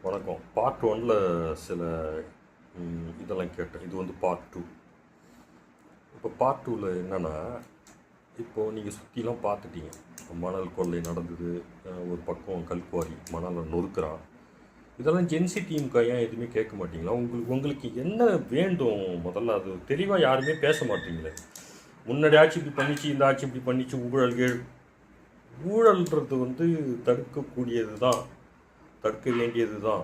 வணக்கம். பார்ட் 1ல் சில இதெல்லாம் கேட்டேன். இது வந்து பார்ட் 2. இப்போ பார்ட் 2ல் என்னென்னா, இப்போது நீங்கள் சுற்றிலாம் பார்த்துட்டீங்க. மணல் கொள்ளை நடந்தது, ஒரு பக்கம் கல்குவாரி மணலை நொறுக்கிறான். இதெல்லாம் ஜென்சி டீமுக்கு ஏன் எதுவுமே கேட்க மாட்டீங்களா? உங்களுக்கு என்ன வேண்டும்? முதல்ல அது தெளிவாக யாருமே பேச மாட்டீங்களே. முன்னாடி ஆட்சி இப்படி பண்ணிச்சு, இந்த ஆட்சி இப்படி பண்ணிச்சு, ஊழல்ன்றது வந்து தடுக்கக்கூடியது தான், தடுக்க வேண்டியது தான்.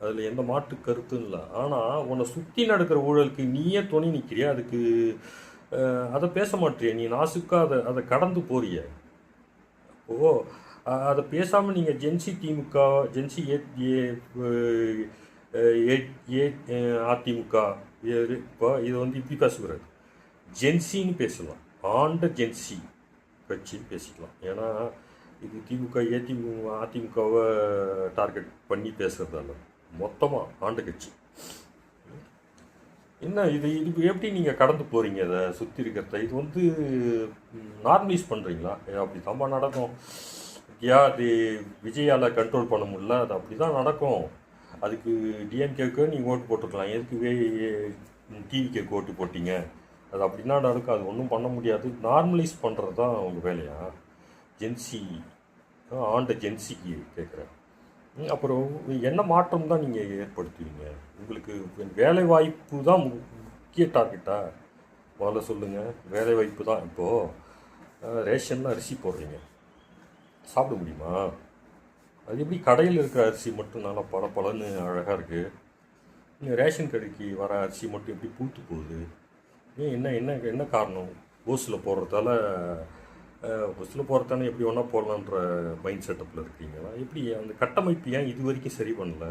அதில் எந்த மாற்று கருத்தும் இல்லை. ஆனால் உன்னை சுற்றி நடக்கிற ஊழலுக்கு நீயே துணை நிற்கிறியா? அதுக்கு அதை பேச மாட்டிய. நீ நாசுக்காக அதை கடந்து போறிய. ஓ, அதை பேசாமல் நீங்கள் ஜென்சி திமுக, ஜென்சி அதிமுக, இப்போ இதை வந்து இப்படி பேசக்கூடாது. ஜென்சின்னு பேசலாம். ஆண்ட ஜென்சி கட்சின்னு பேசிக்கலாம். ஏன்னா இது திமுக அதிமுகவை டார்கெட் பண்ணி பேசுகிறதால மொத்தமாக ஆண்ட கட்சி. என்ன இது எப்படி நீங்கள் கடந்து போகிறீங்க? அதை சுற்றி இருக்கிறத இது வந்து நார்மலைஸ் பண்ணுறீங்களா? அப்படி தான்ப்பா நடக்கும். அது விஜயால் கண்ட்ரோல் பண்ண முடியல, அது அப்படி தான் நடக்கும். அதுக்கு டிஎம்கேக்கு நீங்கள் ஓட்டு போட்டுருக்கலாம். எதுக்கு டிவிகேக்கு ஓட்டு போட்டிங்க? அது அப்படின்னா நடக்கும். அது ஒன்றும் பண்ண முடியாது. நார்மலைஸ் பண்ணுறது தான் உங்கள் வேலையா? ஜென்சி ஆண்ட ஜென்சிக்கு கேட்குறேன். அப்புறம் என்ன மாற்றம் தான் நீங்கள் ஏற்படுத்துவீங்க? உங்களுக்கு வேலை வாய்ப்பு தான் முக்கிய டார்கெட்டா? முதல்ல சொல்லுங்கள். வேலை வாய்ப்பு தான். இப்போது ரேஷனில் அரிசி போடுறீங்க, சாப்பிட முடியுமா? அது எப்படி கடையில் இருக்கிற அரிசி மட்டும் நல்லா பளபளன்னு அழகாக இருக்குது, நீங்கள் ரேஷன் கடைக்கு வர அரிசி மட்டும் எப்படி பூத்து போகுது? என்ன என்ன என்ன காரணம்? ஓஸில் போடுறதால எப்படி ஒன்றா போடலான்ற மைண்ட் செட்டப்பில் இருக்கீங்களா? எப்படி அந்த கட்டமைப்பு ஏன் இது வரைக்கும் சரி பண்ணல?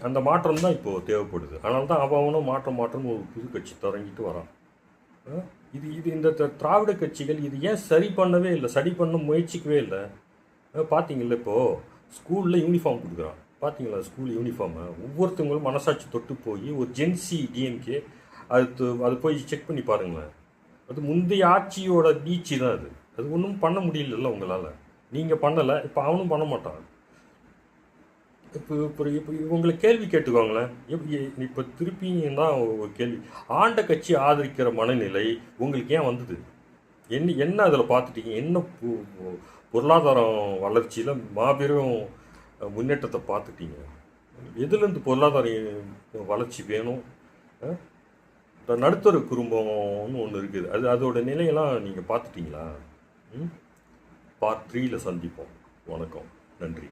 அந்த மாற்றம் தான் இப்போது தேவைப்படுது. அதனால தான் அவனும் மாற்றம்னு ஒரு புது கட்சி தொடங்கிட்டு வரான். இந்த திராவிட கட்சிகள் இது ஏன் சரி பண்ண முயற்சிக்கவே இல்லை? பார்த்தீங்களா, இப்போது ஸ்கூலில் யூனிஃபார்ம் கொடுக்குறான். பார்த்தீங்களா ஸ்கூல் யூனிஃபார்மை? ஒவ்வொருத்தவங்களும் மனசாட்சி தொட்டு போய் ஒரு ஜென்சி டிஎம்கே அது போய் செக் பண்ணி பாருங்களேன். அது முந்தைய ஆட்சியோட வீழ்ச்சி தான். அது ஒன்றும் பண்ண முடியல உங்களால். நீங்கள் பண்ணலை, இப்போ அவனும் பண்ண மாட்டான். இப்போ உங்களை கேள்வி கேட்டுக்கோங்களேன். இப்போ திருப்பியும் தான் ஒரு கேள்வி. ஆண்ட கட்சி ஆதரிக்கிற மனநிலை உங்களுக்கு ஏன் வந்தது? என்ன அதில் பார்த்துட்டீங்க? என்ன பொருளாதாரம் வளர்ச்சியில் மாபெரும் முன்னேற்றத்தை பார்த்துட்டீங்க? எதுலேருந்து பொருளாதார வளர்ச்சி வேணும்? இந்த நடுத்தர குடும்பம்னு ஒன்று இருக்குது. அதோட நிலையெல்லாம் நீங்கள் பார்த்துட்டிங்களா? பார்ட் 3ல் சந்திப்போம். வணக்கம், நன்றி.